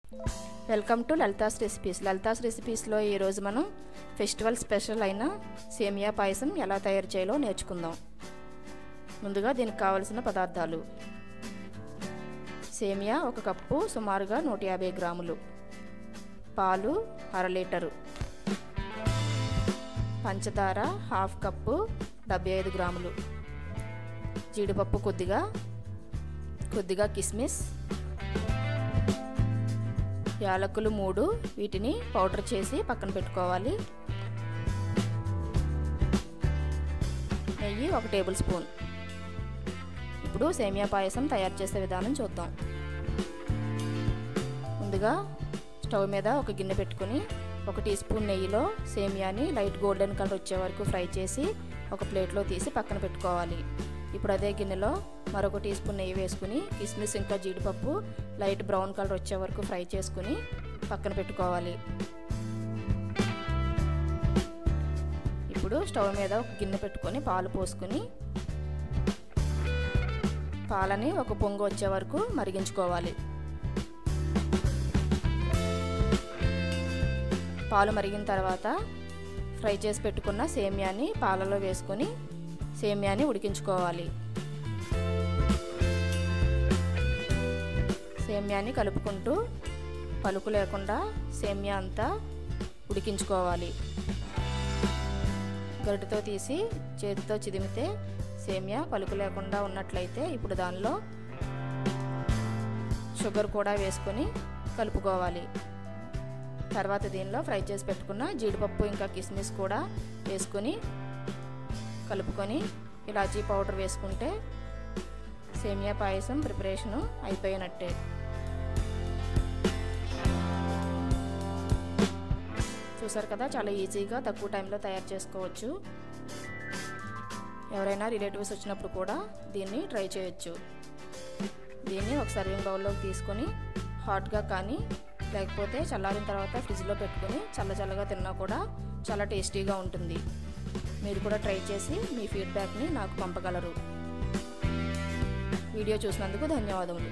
Welcome to Lalitha's recipes. Lalitha's రెసిపీస్లో ఈరోజు మనం ఫెస్టివల్ స్పెషల్ అయిన సేమియా పాయసం ఎలా తయారు చేయాలో నేర్చుకుందాం. ముందుగా దీనికి కావలసిన పదార్థాలు: సేమియా 1 కప్పు సుమారుగా 150 గ్రాములు, పాలు 1/2 లీటరు, పంచదార 1/2 కప్పు 75 గ్రాములు, జీడిపప్పు కొద్దిగా కిస్మిస్, యాలకులు 3, వీటిని పౌడర్ చేసి పక్కన పెట్టుకోవాలి. నెయ్యి 1 టేబుల్ స్పూన్. ఇప్పుడు సేమియా పాయసం తయారు చేసే విధానం చూద్దాం. ముందుగా స్టవ్ మీద ఒక గిన్నె పెట్టుకుని 1 టీ స్పూన్ నెయ్యిలో సేమియాని లైట్ గోల్డెన్ కలర్ వచ్చే వరకు ఫ్రై చేసి ఒక ప్లేట్లో తీసి పక్కన పెట్టుకోవాలి. ఇప్పుడు అదే గిన్నెలో మరొక టీ స్పూన్ నెయ్యి వేసుకుని కిస్మిస్ ఇంకా జీడిపప్పు లైట్ బ్రౌన్ కలర్ వచ్చే వరకు ఫ్రై చేసుకుని పక్కన పెట్టుకోవాలి. ఇప్పుడు స్టవ్ మీద ఒక గిన్నె పెట్టుకొని పాలు పోసుకుని పాలని ఒక పొంగు వచ్చే వరకు మరిగించుకోవాలి. పాలు మరిగిన తర్వాత ఫ్రై చేసి పెట్టుకున్న సేమియాని పాలలో వేసుకొని సేమియాని ఉడికించుకోవాలి. సేమియాని కలుపుకుంటూ పలుకు లేకుండా సేమియా అంతా ఉడికించుకోవాలి. గరిటెతో తీసి చేతితో చిదిమితే సేమియా పలుకు లేకుండా ఉన్నట్లయితే ఇప్పుడు దానిలో షుగర్ కూడా వేసుకొని కలుపుకోవాలి. తర్వాత దీనిలో ఫ్రై చేసి పెట్టుకున్న జీడిపప్పు ఇంకా కిస్మిస్ కూడా వేసుకొని కలుపుకొని ఇలాచీ పౌడర్ వేసుకుంటే సేమియా పాయసం ప్రిపరేషను అయిపోయినట్టే. చూసారు కదా, చాలా ఈజీగా తక్కువ టైంలో తయారు చేసుకోవచ్చు. ఎవరైనా రిలేటివ్స్ వచ్చినప్పుడు కూడా దీన్ని ట్రై చేయొచ్చు. దీన్ని ఒక సర్వింగ్ బౌల్లోకి తీసుకొని హాట్గా కానీ లేకపోతే చల్లారిన తర్వాత ఫ్రిడ్జ్లో పెట్టుకొని చల్లగా తిన్నా కూడా చాలా టేస్టీగా ఉంటుంది. మీరు కూడా ట్రై చేసి మీ ఫీడ్బ్యాక్ని నాకు పంపగలరు. వీడియో చూసినందుకు ధన్యవాదములు.